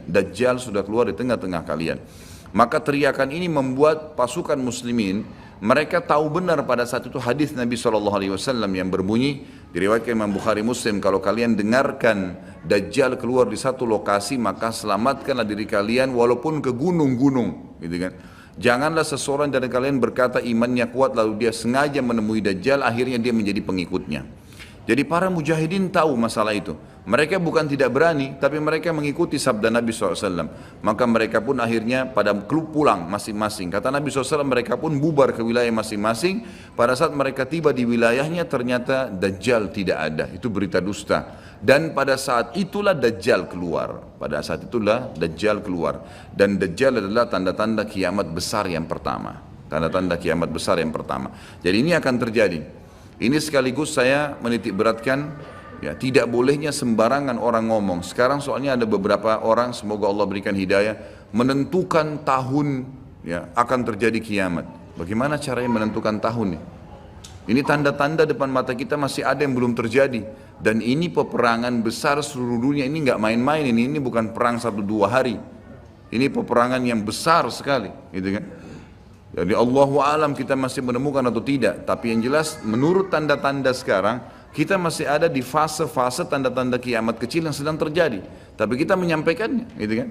Dajjal sudah keluar di tengah-tengah kalian. Maka teriakan ini membuat pasukan muslimin, mereka tahu benar pada saat itu hadis Nabi SAW yang berbunyi, diriwayatkan Imam Bukhari Muslim, kalau kalian dengarkan Dajjal keluar di satu lokasi, maka selamatkanlah diri kalian walaupun ke gunung-gunung, gitu kan. Janganlah seseorang dari kalian berkata imannya kuat lalu dia sengaja menemui Dajjal, akhirnya dia menjadi pengikutnya. Jadi para mujahidin tahu masalah itu. Mereka bukan tidak berani, tapi mereka mengikuti sabda Nabi SAW. Maka mereka pun akhirnya pada klub pulang masing-masing. Kata Nabi SAW, mereka pun bubar ke wilayah masing-masing. Pada saat mereka tiba di wilayahnya, ternyata Dajjal tidak ada. Itu berita dusta. Dan pada saat itulah Dajjal keluar. Pada saat itulah Dajjal keluar. Dan Dajjal adalah tanda-tanda kiamat besar yang pertama. Tanda-tanda kiamat besar yang pertama. Jadi ini akan terjadi. Ini sekaligus saya menitik beratkan, ya, tidak bolehnya sembarangan orang ngomong. Sekarang soalnya ada beberapa orang, semoga Allah berikan hidayah, menentukan tahun, ya, akan terjadi kiamat. Bagaimana caranya menentukan tahun nih? Ini tanda-tanda depan mata kita masih ada yang belum terjadi. Dan ini peperangan besar seluruh dunia, ini nggak main-main, ini bukan perang 1-2 hari. Ini peperangan yang besar sekali, gitu kan? Jadi Allahu alam kita masih menemukan atau tidak, tapi yang jelas menurut tanda-tanda sekarang kita masih ada di fase-fase tanda-tanda kiamat kecil yang sedang terjadi, tapi kita menyampaikannya, gitu kan?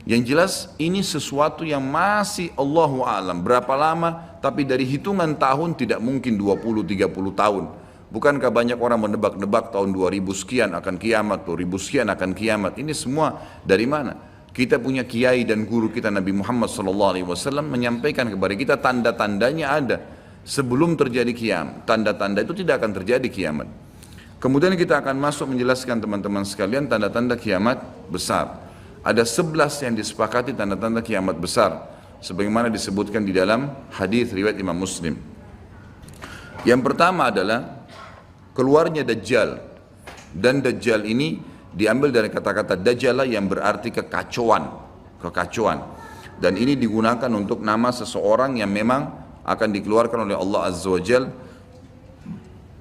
Yang jelas ini sesuatu yang masih Allahu alam berapa lama, tapi dari hitungan tahun tidak mungkin 20-30 tahun. Bukankah banyak orang menebak-nebak tahun 2000 sekian akan kiamat, 2000 sekian akan kiamat? Ini semua dari mana? Kita punya kiai dan guru kita Nabi Muhammad SAW menyampaikan kepada kita tanda-tandanya ada sebelum terjadi kiamat. Tanda-tanda itu tidak akan terjadi kiamat. Kemudian kita akan masuk menjelaskan teman-teman sekalian tanda-tanda kiamat besar. Ada 11 yang disepakati tanda-tanda kiamat besar, sebagaimana disebutkan di dalam hadis riwayat Imam Muslim. Yang pertama adalah keluarnya Dajjal. Dan Dajjal ini diambil dari kata-kata Dajjala yang berarti kekacauan. Dan ini digunakan untuk nama seseorang yang memang akan dikeluarkan oleh Allah Azza wa Jal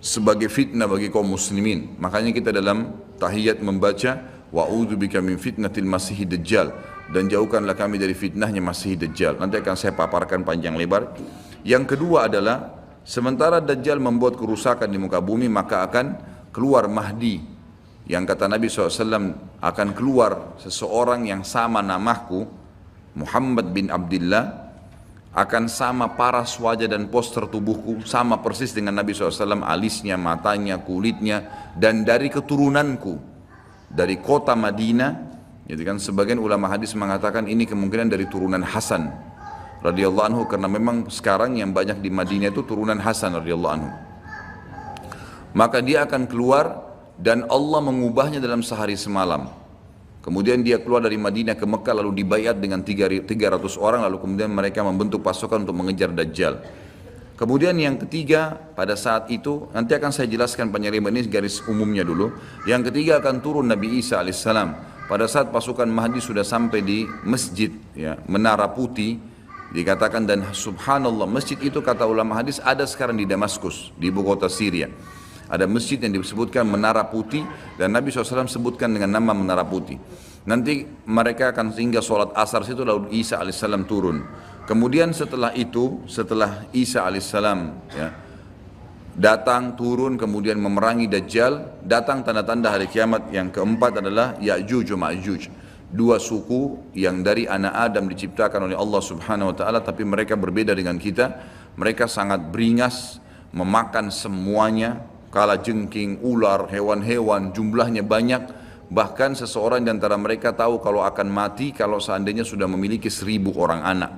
sebagai fitnah bagi kaum muslimin. Makanya kita dalam tahiyat membaca wa'udzubika min fitnatil masiihid dajjal, dan jauhkanlah kami dari fitnahnya Masih Dajjal. Nanti akan saya paparkan panjang lebar. Yang kedua adalah sementara Dajjal membuat kerusakan di muka bumi, maka akan keluar Mahdi, yang kata Nabi SAW akan keluar seseorang yang sama namaku, Muhammad bin Abdullah, akan sama paras wajah dan poster tubuhku, sama persis dengan Nabi SAW, alisnya, matanya, kulitnya, dan dari keturunanku, dari kota Madinah. Jadi kan sebagian ulama hadis mengatakan ini kemungkinan dari turunan Hasan radhiyallahu anhu, karena memang sekarang yang banyak di Madinah itu turunan Hasan radhiyallahu anhu. Maka dia akan keluar dan Allah mengubahnya dalam sehari semalam. Kemudian dia keluar dari Madinah ke Mekah lalu dibayat dengan 300 orang, lalu kemudian mereka membentuk pasukan untuk mengejar Dajjal. Kemudian yang ketiga, pada saat itu nanti akan saya jelaskan panjang ini garis umumnya dulu. Yang ketiga akan turun Nabi Isa alaihissalam. Pada saat pasukan Mahdi sudah sampai di masjid, ya, Menara Putih, dikatakan, dan subhanallah masjid itu kata ulama hadis ada sekarang di Damaskus, di ibu kota Syria. Ada masjid yang disebutkan Menara Putih, dan Nabi SAW sebutkan dengan nama Menara Putih. Nanti mereka akan singgah sholat asar situ, lalu Isa alaihissalam turun. Kemudian setelah itu, setelah Isa alaihissalam, ya, datang turun kemudian memerangi Dajjal, datang tanda-tanda hari kiamat. Yang keempat adalah Ya'juj wa Ma'juj, dua suku yang dari anak Adam diciptakan oleh Allah Subhanahu wa taala, tapi mereka berbeda dengan kita. Mereka sangat beringas, memakan semuanya, kala jengking, ular, hewan-hewan, jumlahnya banyak. Bahkan seseorang di antara mereka tahu kalau akan mati kalau seandainya sudah memiliki 1000 orang anak.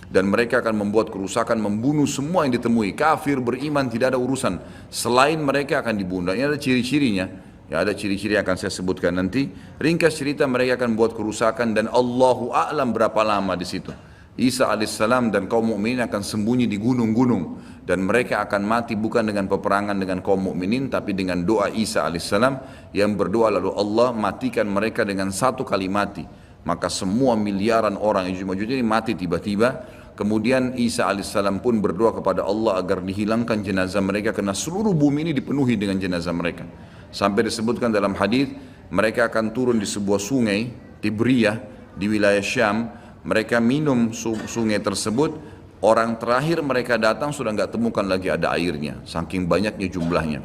Dan mereka akan membuat kerusakan, membunuh semua yang ditemui. Kafir, beriman, tidak ada urusan. Selain mereka akan dibunuh. Ini ada ciri-cirinya. Ya, ada ciri-ciri yang akan saya sebutkan nanti. Ringkas cerita, mereka akan buat kerusakan dan Allahu a'lam berapa lama di situ. Isa alaihissalam dan kaum mukminin akan sembunyi di gunung-gunung, dan mereka akan mati bukan dengan peperangan dengan kaum mukminin, tapi dengan doa Isa alaihissalam yang berdoa lalu Allah matikan mereka dengan satu kali mati. Maka semua miliaran orang yang ini mati tiba-tiba. Kemudian Isa alaihissalam pun berdoa kepada Allah agar dihilangkan jenazah mereka, karena seluruh bumi ini dipenuhi dengan jenazah mereka. Sampai disebutkan dalam hadis mereka akan turun di sebuah sungai Tibriyah di wilayah Syam. Mereka minum sungai tersebut, orang terakhir mereka datang sudah nggak temukan lagi ada airnya, saking banyaknya jumlahnya.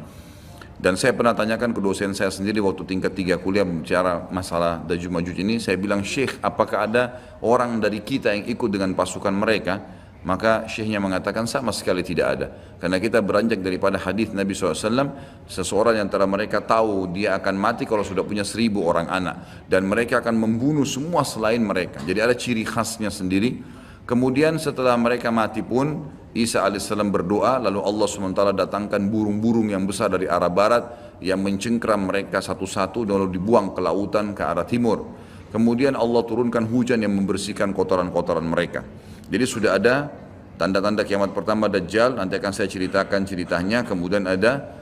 Dan saya pernah tanyakan ke dosen saya sendiri waktu tingkat 3 kuliah bicara masalah Ya'juj Ma'juj ini, saya bilang, Syekh, apakah ada orang dari kita yang ikut dengan pasukan mereka? Maka syekhnya mengatakan sama sekali tidak ada. Karena kita beranjak daripada hadis Nabi SAW, seseorang yang antara mereka tahu dia akan mati kalau sudah punya 1000 orang anak. Dan mereka akan membunuh semua selain mereka. Jadi ada ciri khasnya sendiri. Kemudian setelah mereka mati pun, Isa alaihissalam berdoa, lalu Allah SWT datangkan burung-burung yang besar dari arah barat yang mencengkram mereka satu-satu lalu dibuang ke lautan ke arah timur. Kemudian Allah turunkan hujan yang membersihkan kotoran-kotoran mereka. Jadi sudah ada tanda-tanda kiamat pertama Dajjal, nanti akan saya ceritakan ceritanya. Kemudian ada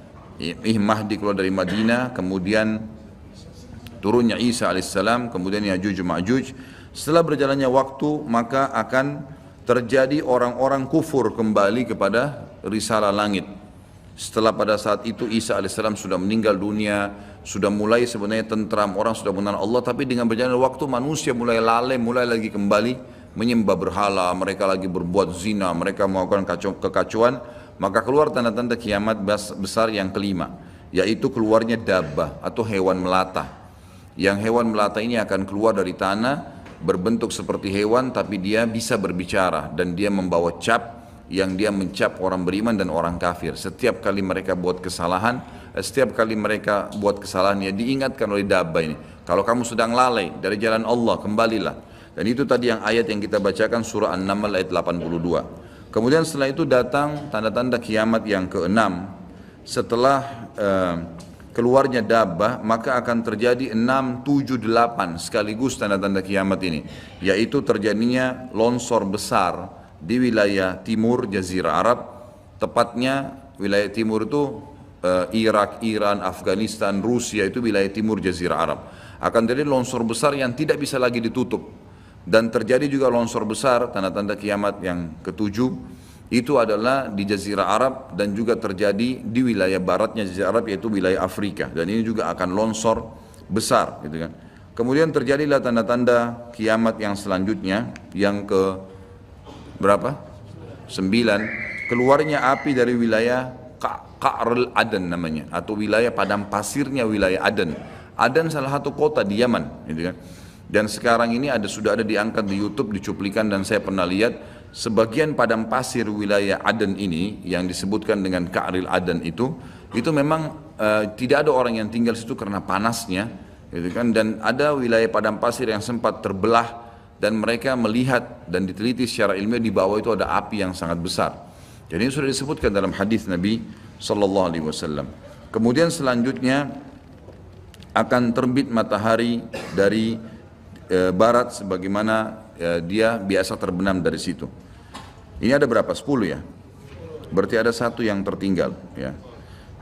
Mahdi keluar dari Madinah, kemudian turunnya Isa alaihissalam, kemudian Ya'juj Ma'juj. Setelah berjalannya waktu maka akan terjadi orang-orang kufur kembali kepada risalah langit. Setelah pada saat itu Isa alaihissalam sudah meninggal dunia, sudah mulai sebenarnya tentram, orang sudah mengenal Allah, tapi dengan berjalannya waktu manusia mulai lalai, mulai lagi kembali menyembah berhala, mereka lagi berbuat zina, mereka melakukan kekacauan, maka keluar tanda-tanda kiamat besar yang kelima, yaitu keluarnya dabbah atau hewan melata. Yang hewan melata ini akan keluar dari tanah, berbentuk seperti hewan tapi dia bisa berbicara dan dia membawa cap yang dia mencap orang beriman dan orang kafir. Setiap kali mereka buat kesalahan, ya diingatkan oleh dabbah ini, kalau kamu sedang lalai dari jalan Allah, kembalilah. Dan itu tadi yang ayat yang kita bacakan surah An-Naml ayat 82. Kemudian setelah itu datang tanda-tanda kiamat yang keenam. Setelah keluarnya dabbah, maka akan terjadi 6, 7, 8 sekaligus tanda-tanda kiamat ini, yaitu terjadinya longsor besar di wilayah timur Jazirah Arab, tepatnya wilayah timur itu Irak, Iran, Afghanistan, Rusia, itu wilayah timur Jazirah Arab. Akan terjadi longsor besar yang tidak bisa lagi ditutup, dan terjadi juga longsor besar, tanda-tanda kiamat yang ketujuh, itu adalah di Jazirah Arab dan juga terjadi di wilayah baratnya Jazirah Arab, yaitu wilayah Afrika, dan ini juga akan longsor besar gitu kan. Kemudian terjadilah tanda-tanda kiamat yang selanjutnya yang ke berapa? 9, keluarnya api dari wilayah Qa'rul Aden namanya, atau wilayah padang pasirnya wilayah Aden. Aden salah satu kota di Yaman gitu kan. Dan sekarang ini sudah ada diangkat di YouTube, dicuplikan, dan saya pernah lihat sebagian padang pasir wilayah Aden ini yang disebutkan dengan Qa'rul Aden itu memang tidak ada orang yang tinggal situ karena panasnya gitu kan. Dan ada wilayah padang pasir yang sempat terbelah dan mereka melihat dan diteliti secara ilmiah di bawah itu ada api yang sangat besar. Jadi ini sudah disebutkan dalam hadis Nabi SAW. Kemudian selanjutnya akan terbit matahari dari barat sebagaimana dia biasa terbenam dari situ. Ini ada berapa? 10 ya? Berarti ada satu yang tertinggal ya.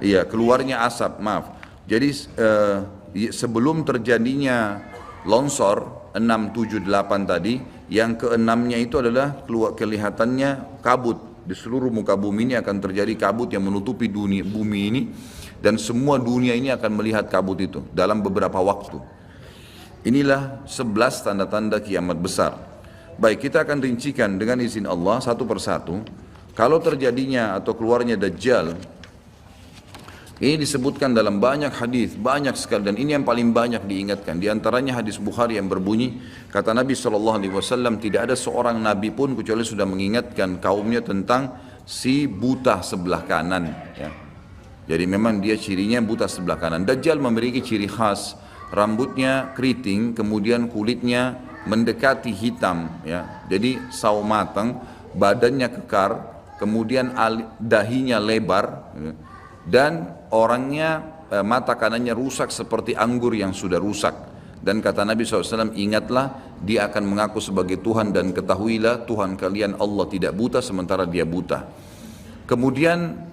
Iya, keluarnya asap, maaf. Jadi sebelum terjadinya longsor 6, 7, 8 tadi, yang keenamnya itu adalah kelihatannya kabut. Di seluruh muka bumi ini akan terjadi kabut yang menutupi bumi ini, dan semua dunia ini akan melihat kabut itu dalam beberapa waktu. Inilah 11 tanda-tanda kiamat besar. Baik, kita akan rincikan dengan izin Allah satu persatu. Kalau terjadinya atau keluarnya Dajjal, ini disebutkan dalam banyak hadis, banyak sekali, dan ini yang paling banyak diingatkan. Di antaranya hadis Bukhari yang berbunyi, kata Nabi SAW, tidak ada seorang Nabi pun kecuali sudah mengingatkan kaumnya tentang si buta sebelah kanan. Ya. Jadi memang dia cirinya buta sebelah kanan. Dajjal memiliki ciri khas, rambutnya keriting, kemudian kulitnya mendekati hitam, ya. Jadi sawo matang, badannya kekar, kemudian dahinya lebar, ya. Dan orangnya mata kanannya rusak seperti anggur yang sudah rusak. Dan kata Nabi SAW, ingatlah dia akan mengaku sebagai Tuhan, dan ketahuilah Tuhan kalian Allah tidak buta sementara dia buta. Kemudian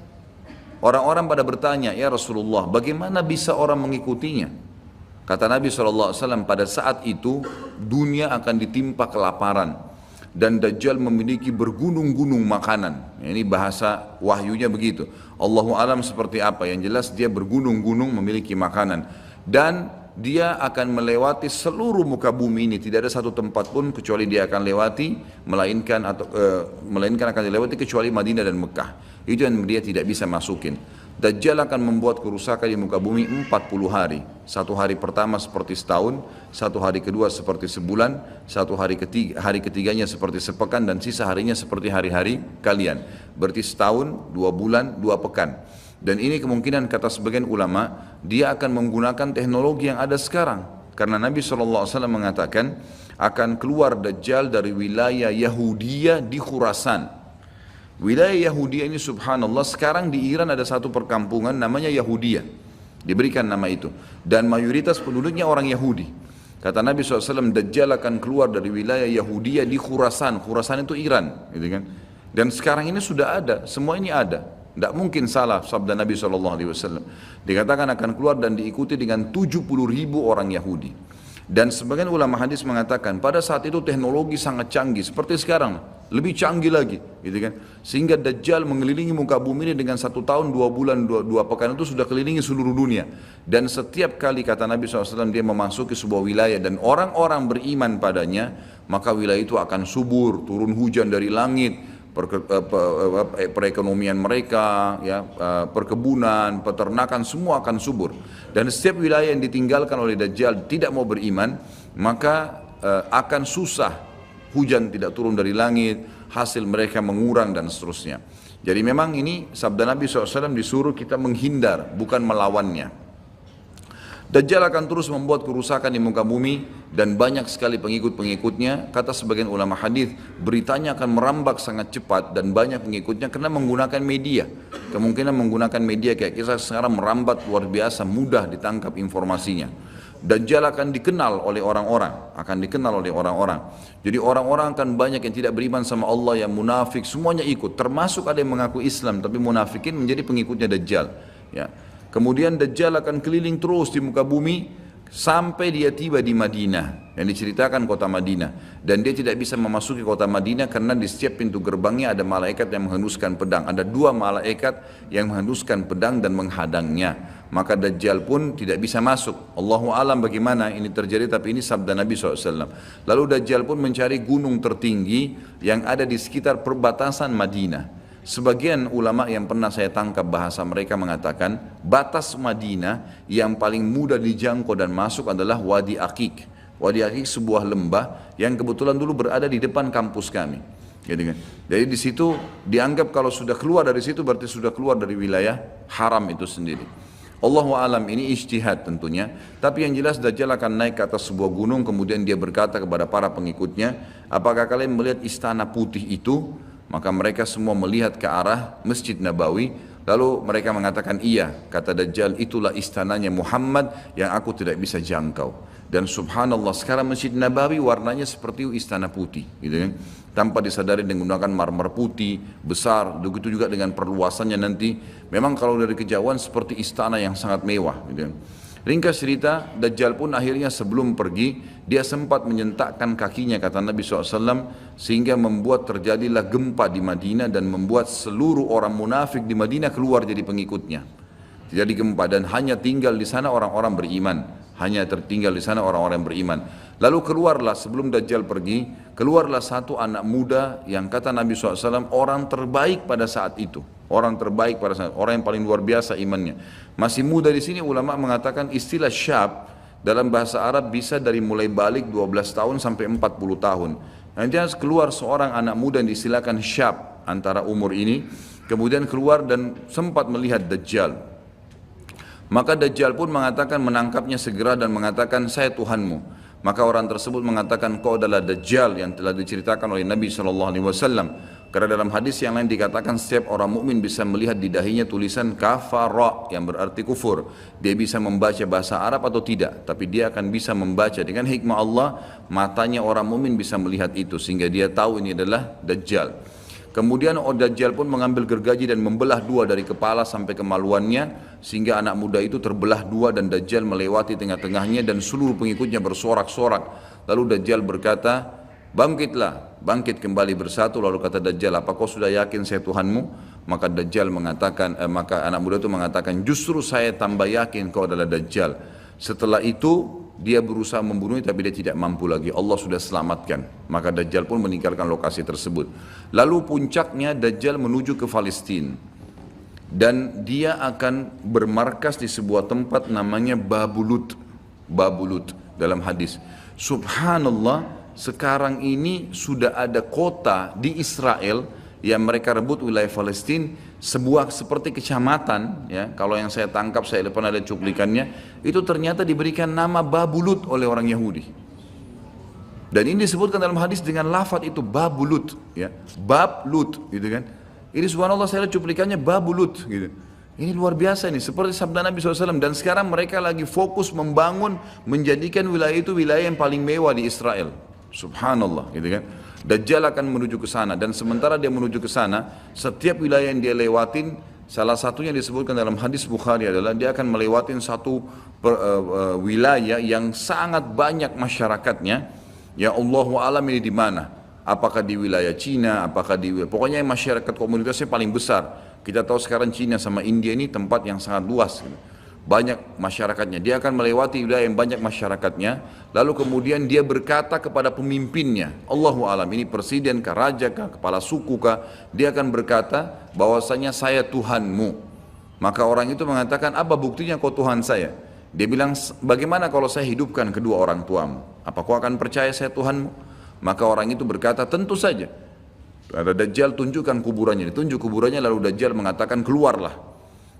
orang-orang pada bertanya, ya Rasulullah, bagaimana bisa orang mengikutinya? Kata Nabi SAW, pada saat itu dunia akan ditimpa kelaparan dan Dajjal memiliki bergunung-gunung makanan. Ini bahasa wahyunya begitu. Allahu alam seperti apa, yang jelas dia bergunung-gunung memiliki makanan. Dan dia akan melewati seluruh muka bumi ini, tidak ada satu tempat pun kecuali dia akan lewati, melainkan akan dilewati kecuali Madinah dan Mekah. Itu yang dia tidak bisa masukin. Dajjal akan membuat kerusakan di muka bumi 40 hari. Satu hari pertama seperti setahun, satu hari kedua seperti sebulan, hari ketiganya seperti sepekan, dan sisa harinya seperti hari-hari kalian. Berarti setahun, 2 bulan, 2 pekan. Dan ini kemungkinan kata sebagian ulama, dia akan menggunakan teknologi yang ada sekarang. Karena Nabi SAW mengatakan, akan keluar Dajjal dari wilayah Yahudiyah di Khurasan. Wilayah Yahudiyah ini subhanallah, sekarang di Iran ada satu perkampungan namanya Yahudiyah. Diberikan nama itu. Dan mayoritas penduduknya orang Yahudi. Kata Nabi SAW, Dajjal akan keluar dari wilayah Yahudiyah di Khurasan. Khurasan itu Iran. Gitu kan? Dan sekarang ini sudah ada, semua ini ada. Tidak mungkin salah sabda Nabi SAW. Dikatakan akan keluar dan diikuti dengan 70.000 orang Yahudi. Dan sebagian ulama hadis mengatakan pada saat itu teknologi sangat canggih seperti sekarang, lebih canggih lagi, gitu kan? Sehingga Dajjal mengelilingi muka bumi ini dengan 1 tahun, 2 bulan, 2 pekan itu sudah kelilingi seluruh dunia. Dan setiap kali kata Nabi SAW dia memasuki sebuah wilayah dan orang-orang beriman padanya, maka wilayah itu akan subur, turun hujan dari langit. Perekonomian mereka, ya, perkebunan, peternakan semua akan subur. Dan setiap wilayah yang ditinggalkan oleh Dajjal tidak mau beriman, maka akan susah, hujan tidak turun dari langit, hasil mereka mengurang dan seterusnya. Jadi memang ini sabda Nabi SAW disuruh kita menghindar, bukan melawannya. Dajjal akan terus membuat kerusakan di muka bumi dan banyak sekali pengikut-pengikutnya. Kata sebagian ulama hadis, beritanya akan merambak sangat cepat dan banyak pengikutnya karena menggunakan media. Kemungkinan menggunakan media kayak kita sekarang merambat luar biasa, mudah ditangkap informasinya. Dajjal akan dikenal oleh orang-orang, Jadi orang-orang akan banyak yang tidak beriman sama Allah, yang munafik, semuanya ikut. Termasuk ada yang mengaku Islam tapi munafikin menjadi pengikutnya Dajjal. Ya. Kemudian Dajjal akan keliling terus di muka bumi sampai dia tiba di Madinah, yang diceritakan kota Madinah. Dan dia tidak bisa memasuki kota Madinah karena di setiap pintu gerbangnya ada malaikat yang menghenduskan pedang. Ada 2 malaikat yang menghenduskan pedang dan menghadangnya. Maka Dajjal pun tidak bisa masuk. Allahu alam bagaimana ini terjadi, tapi ini sabda Nabi SAW. Lalu Dajjal pun mencari gunung tertinggi yang ada di sekitar perbatasan Madinah. Sebagian ulama yang pernah saya tangkap bahasa mereka mengatakan batas Madinah yang paling mudah dijangkau dan masuk adalah Wadi Aqiq. Wadi Aqiq sebuah lembah yang kebetulan dulu berada di depan kampus kami. Jadi di situ dianggap kalau sudah keluar dari situ berarti sudah keluar dari wilayah haram itu sendiri. Allahu alam, ini ijtihad tentunya. Tapi yang jelas Dajjal akan naik ke atas sebuah gunung, kemudian dia berkata kepada para pengikutnya, apakah kalian melihat istana putih itu? Maka mereka semua melihat ke arah Masjid Nabawi. Lalu mereka mengatakan iya. Kata Dajjal, itulah istananya Muhammad yang aku tidak bisa jangkau. Dan subhanallah sekarang Masjid Nabawi warnanya seperti istana putih, gitu kan? Tanpa disadari dengan menggunakan marmer putih besar. Begitu juga dengan perluasannya nanti. Memang kalau dari kejauhan seperti istana yang sangat mewah, gitu kan? Ringkas cerita, Dajjal pun akhirnya sebelum pergi, dia sempat menyentakkan kakinya, kata Nabi SAW, sehingga membuat terjadilah gempa di Madinah dan membuat seluruh orang munafik di Madinah keluar jadi pengikutnya. Terjadi gempa dan hanya tinggal di sana orang-orang beriman. Hanya tertinggal di sana orang-orang beriman. Lalu keluarlah sebelum Dajjal pergi, keluarlah satu anak muda yang kata Nabi SAW orang terbaik pada saat itu. Orang terbaik pada saat, orang yang paling luar biasa imannya. Masih muda di sini ulama mengatakan istilah syab dalam bahasa Arab bisa dari mulai balik 12 tahun sampai 40 tahun. Nanti keluar seorang anak muda yang diistilahkan syab antara umur ini, kemudian keluar dan sempat melihat Dajjal. Maka Dajjal pun mengatakan menangkapnya segera dan mengatakan saya Tuhanmu. Maka orang tersebut mengatakan kau adalah Dajjal yang telah diceritakan oleh Nabi SAW. Karena dalam hadis yang lain dikatakan setiap orang mukmin bisa melihat di dahinya tulisan kafara yang berarti kufur. Dia bisa membaca bahasa Arab atau tidak, tapi dia akan bisa membaca dengan hikmah Allah. Matanya orang mukmin bisa melihat itu sehingga dia tahu ini adalah Dajjal. Kemudian Dajjal pun mengambil gergaji dan membelah 2 dari kepala sampai kemaluannya sehingga anak muda itu terbelah 2 dan Dajjal melewati tengah-tengahnya dan seluruh pengikutnya bersorak-sorak. Lalu Dajjal berkata, bangkitlah, bangkit kembali bersatu. Lalu kata Dajjal, apa kau sudah yakin saya Tuhanmu? Maka Dajjal mengatakan, maka anak muda itu mengatakan, justru saya tambah yakin kau adalah Dajjal. Setelah itu dia berusaha membunuhnya tapi dia tidak mampu lagi. Allah sudah selamatkan. Maka Dajjal pun meninggalkan lokasi tersebut. Lalu puncaknya Dajjal menuju ke Palestina. Dan dia akan bermarkas di sebuah tempat namanya Babulut. Babulut dalam hadis. Subhanallah, sekarang ini sudah ada kota di Israel yang mereka rebut wilayah Palestina, sebuah seperti kecamatan, ya, kalau yang saya tangkap, saya pernah ada cuplikannya, itu ternyata diberikan nama Babulut oleh orang Yahudi. Dan ini disebutkan dalam hadis dengan lafaz itu Babulut, ya, Bablut, gitu kan. Ini subhanallah saya lihat cuplikannya Babulut, gitu. Ini luar biasa ini, seperti sabda Nabi SAW. Dan sekarang mereka lagi fokus membangun, menjadikan wilayah itu wilayah yang paling mewah di Israel. Subhanallah, gitu kan. Dajjal akan menuju ke sana, dan sementara dia menuju ke sana, setiap wilayah yang dia lewatin, salah satunya disebutkan dalam hadis Bukhari adalah dia akan melewatin satu wilayah yang sangat banyak masyarakatnya. Ya Allahu alam ini di mana? Apakah di wilayah Cina? Apakah di pokoknya masyarakat komunitasnya paling besar. Kita tahu sekarang Cina sama India ini tempat yang sangat luas. Banyak masyarakatnya, dia akan melewati wilayah yang banyak masyarakatnya, lalu kemudian dia berkata kepada pemimpinnya, Allahu alam, ini presiden kah, raja kah, kepala suku kah, dia akan berkata bahwasanya saya Tuhanmu. Maka orang itu mengatakan, apa buktinya kau Tuhan saya? Dia bilang, bagaimana kalau saya hidupkan kedua orang tuamu? Apa kau akan percaya saya Tuhanmu? Maka orang itu berkata, tentu saja. Ada Dajjal, tunjukkan kuburannya, ditunjuk kuburannya, lalu Dajjal mengatakan, keluarlah.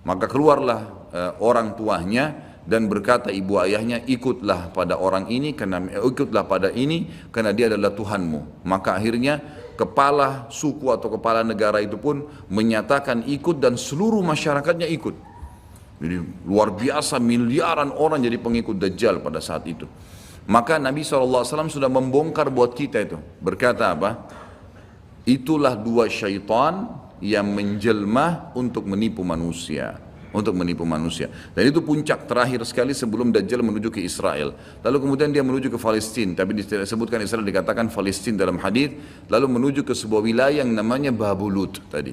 Maka keluarlah orang tuanya dan berkata ibu ayahnya, ikutlah pada orang ini, ikutlah pada ini karena dia adalah Tuhanmu. Maka akhirnya kepala suku atau kepala negara itu pun menyatakan ikut dan seluruh masyarakatnya ikut. Jadi luar biasa, miliaran orang jadi pengikut Dajjal pada saat itu. Maka Nabi SAW sudah membongkar buat kita itu. Berkata apa? Itulah dua syaitan yang menjelma untuk menipu manusia, dan itu puncak terakhir sekali sebelum Dajjal menuju ke Israel. Lalu kemudian dia menuju ke Palestina, tapi disebutkan Israel, dikatakan Palestina dalam hadis. Lalu menuju ke sebuah wilayah yang namanya Babulut tadi.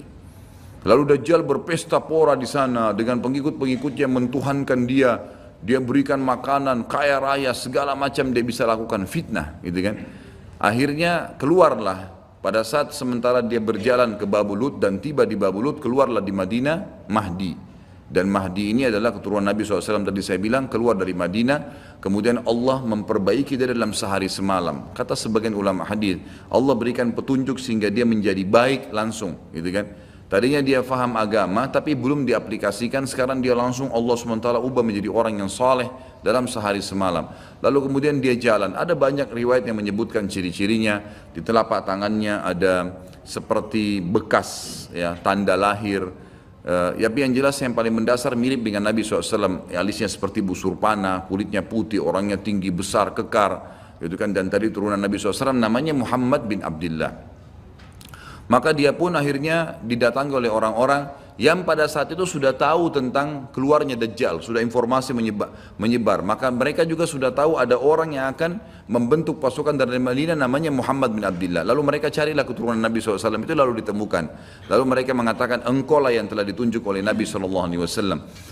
Lalu Dajjal berpesta pora di sana dengan pengikut-pengikutnya, mentuhankan dia berikan makanan, kaya raya, segala macam dia bisa lakukan, fitnah, gitu kan. Akhirnya keluarlah. Pada saat sementara dia berjalan ke Babulut dan tiba di Babulut, keluarlah di Madinah Mahdi. Dan Mahdi ini adalah keturunan Nabi SAW tadi saya bilang, keluar dari Madinah, kemudian Allah memperbaiki dia dalam sehari semalam. Kata sebagian ulama hadis, Allah berikan petunjuk sehingga dia menjadi baik langsung, gitu kan. Tadinya dia faham agama tapi belum diaplikasikan, sekarang dia langsung Allah SWT ubah menjadi orang yang saleh dalam sehari semalam. Lalu kemudian dia jalan, ada banyak riwayat yang menyebutkan ciri-cirinya. Di telapak tangannya ada seperti bekas, ya, tanda lahir. Tapi yang jelas yang paling mendasar mirip dengan Nabi SAW, alisnya seperti busur panah, kulitnya putih, orangnya tinggi besar, kekar, gitu kan. Dan tadi turunan Nabi SAW namanya Muhammad bin Abdullah. Maka dia pun akhirnya didatangi oleh orang-orang yang pada saat itu sudah tahu tentang keluarnya Dajjal, sudah informasi menyebar. Maka mereka juga sudah tahu ada orang yang akan membentuk pasukan dari Madinah namanya Muhammad bin Abdullah. Lalu mereka carilah keturunan Nabi SAW itu, lalu ditemukan. Lalu mereka mengatakan, engkau lah yang telah ditunjuk oleh Nabi SAW.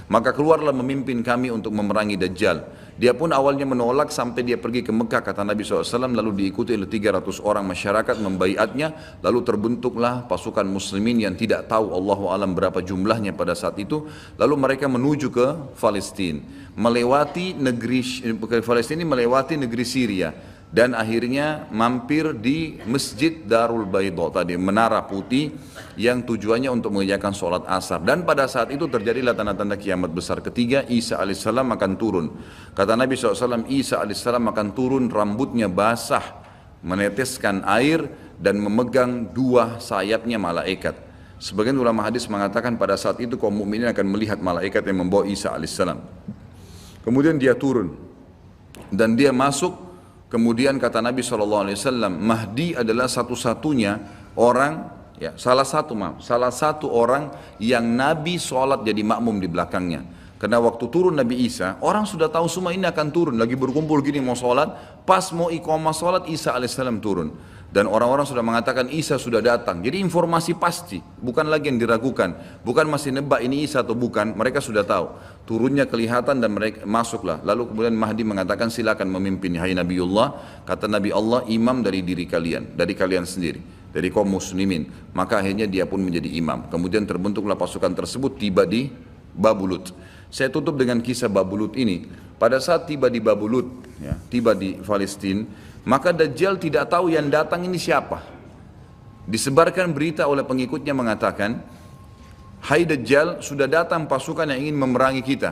Maka keluarlah memimpin kami untuk memerangi Dajjal. Dia pun awalnya menolak sampai dia pergi ke Mekah, kata Nabi SAW, lalu diikuti oleh 300 orang masyarakat membaiatnya, lalu terbentuklah pasukan muslimin yang tidak tahu Allahu alam berapa jumlahnya pada saat itu. Lalu mereka menuju ke Palestina, melewati negeri Palestina, melewati negeri Syria, dan akhirnya mampir di Masjid Darul Baidha tadi, menara putih yang tujuannya untuk mengerjakan sholat asar. Dan pada saat itu terjadilah tanda-tanda kiamat besar ketiga. Isa alaihissalam akan turun. Kata Nabi SAW, Isa alaihissalam akan turun, rambutnya basah, meneteskan air dan memegang dua sayapnya malaikat. Sebagian ulama hadis mengatakan pada saat itu kaum mukminin akan melihat malaikat yang membawa Isa alaihissalam. Kemudian dia turun dan dia masuk. Kemudian kata Nabi SAW, Mahdi adalah satu-satunya orang, ya, salah satu orang yang Nabi sholat jadi makmum di belakangnya. Karena waktu turun Nabi Isa, orang sudah tahu semua ini akan turun, lagi berkumpul gini mau sholat, pas mau iqamah sholat Isa alaihissalam turun. Dan orang-orang sudah mengatakan Isa sudah datang. Jadi informasi pasti, bukan lagi yang diragukan. Bukan masih nebak ini Isa atau bukan, mereka sudah tahu. Turunnya kelihatan dan mereka masuklah. Lalu kemudian Mahdi mengatakan silakan memimpin, hai Nabiullah. Kata Nabi Allah, imam dari diri kalian, dari kalian sendiri, dari kaum muslimin. Maka akhirnya dia pun menjadi imam. Kemudian terbentuklah pasukan tersebut, tiba di Babulut. Saya tutup dengan kisah Babulut ini. Pada saat tiba di Babulut, ya, tiba di Palestina, maka Dajjal tidak tahu yang datang ini siapa. Disebarkan berita oleh pengikutnya mengatakan, hai Dajjal, sudah datang pasukan yang ingin memerangi kita.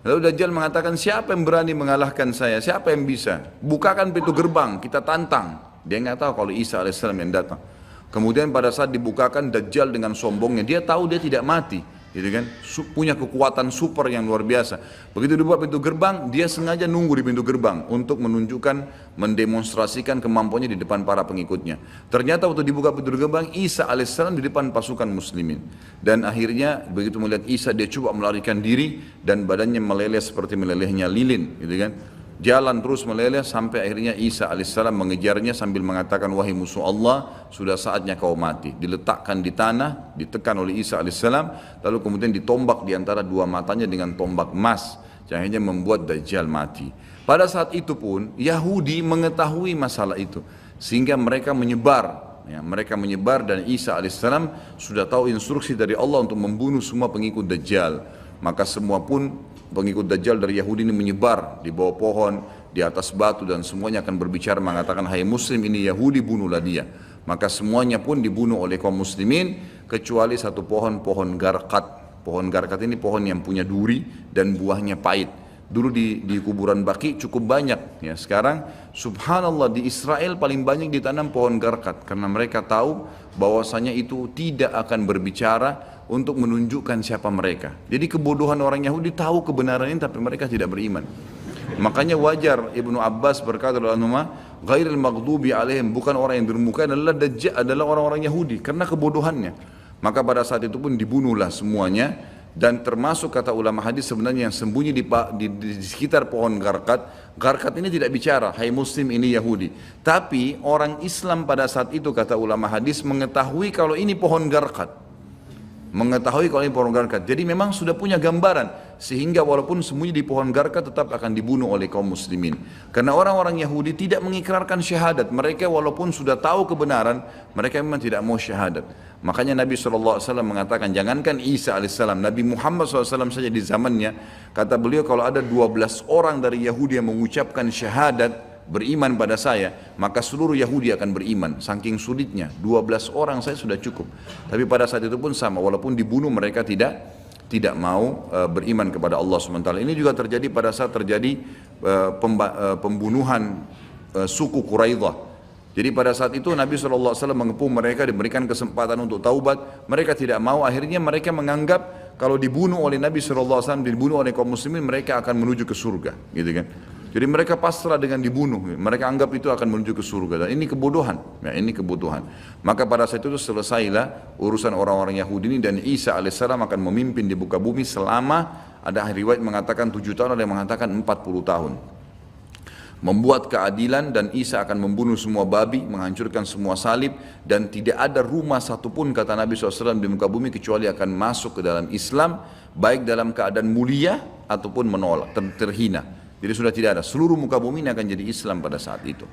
Lalu Dajjal mengatakan, siapa yang berani mengalahkan saya? Siapa yang bisa? Bukakan pintu gerbang, kita tantang. Dia nggak tahu kalau Isa alaihissalam yang datang. Kemudian pada saat dibukakan, Dajjal dengan sombongnya, dia tahu dia tidak mati, gitu kan? Punya kekuatan super yang luar biasa. Begitu dibuka pintu gerbang, dia sengaja nunggu di pintu gerbang untuk menunjukkan, mendemonstrasikan kemampuannya di depan para pengikutnya. Ternyata waktu dibuka pintu gerbang, Isa alaihissalam di depan pasukan muslimin. Dan akhirnya begitu melihat Isa, dia coba melarikan diri dan badannya meleleh seperti melelehnya lilin, gitu kan? Jalan terus meleleh sampai akhirnya Isa alaihissalam mengejarnya sambil mengatakan, wahai musuh Allah, sudah saatnya kau mati. Diletakkan di tanah, ditekan oleh Isa alaihissalam, lalu kemudian ditombak di antara dua matanya dengan tombak emas, yang akhirnya membuat Dajjal mati. Pada saat itu pun Yahudi mengetahui masalah itu, sehingga mereka menyebar. Ya, mereka menyebar dan Isa alaihissalam sudah tahu instruksi dari Allah untuk membunuh semua pengikut Dajjal. Maka semua pun pengikut Dajjal dari Yahudi ini menyebar di bawah pohon, di atas batu, dan semuanya akan berbicara mengatakan, hai muslim, ini Yahudi, bunuhlah dia. Maka semuanya pun dibunuh oleh kaum muslimin kecuali satu pohon, pohon garkat. Pohon garkat ini pohon yang punya duri dan buahnya pahit. Dulu di kuburan Baqi cukup banyak, ya. Sekarang subhanallah di Israel paling banyak ditanam pohon garkat karena mereka tahu bahwasanya itu tidak akan berbicara untuk menunjukkan siapa mereka. Jadi kebodohan orang Yahudi tahu kebenaran ini tapi mereka tidak beriman. Makanya wajar Ibnu Abbas berkata dalam nama ghairil maghdubi alaihim, bukan orang yang dirmukai adalah orang-orang Yahudi karena kebodohannya. Maka pada saat itu pun dibunuhlah semuanya. Dan termasuk kata ulama hadis sebenarnya yang sembunyi di sekitar pohon garkat. Garkat ini tidak bicara, hai muslim ini Yahudi. Tapi orang Islam pada saat itu kata ulama hadis mengetahui kalau ini pohon garkat. Mengetahui kalau ini pohon garkat. Jadi memang sudah punya gambaran. Sehingga walaupun sembunyi di pohon garkat tetap akan dibunuh oleh kaum muslimin. Karena orang-orang Yahudi tidak mengikrarkan syahadat. Mereka walaupun sudah tahu kebenaran, mereka memang tidak mau syahadat. Makanya Nabi SAW mengatakan, jangankan Isa AS, Nabi Muhammad SAW saja di zamannya, kata beliau kalau ada 12 orang dari Yahudi yang mengucapkan syahadat, beriman pada saya, maka seluruh Yahudi akan beriman. Saking sulitnya, 12 orang saya sudah cukup. Tapi pada saat itu pun sama, walaupun dibunuh mereka tidak mau beriman kepada Allah SWT. Ini juga terjadi pada saat terjadi pembunuhan suku Quraidah. Jadi pada saat itu Nabi SAW mengepung mereka, diberikan kesempatan untuk taubat. Mereka tidak mau, akhirnya mereka menganggap kalau dibunuh oleh Nabi SAW, dibunuh oleh kaum muslimin, mereka akan menuju ke surga, gitu kan. Jadi mereka pasrah dengan dibunuh, mereka anggap itu akan menuju ke surga. Dan ini kebodohan, ya, ini kebodohan. Maka pada saat itu selesailah urusan orang-orang Yahudi ini, dan Isa alaihissalam akan memimpin di muka bumi selama, ada riwayat mengatakan 7 tahun, ada yang mengatakan 40 tahun. Membuat keadilan, dan Isa akan membunuh semua babi, menghancurkan semua salib, dan tidak ada rumah satupun kata Nabi SAW di muka bumi kecuali akan masuk ke dalam Islam, baik dalam keadaan mulia ataupun menolak, terhina. Jadi sudah tidak ada, seluruh muka bumi ini akan jadi Islam pada saat itu.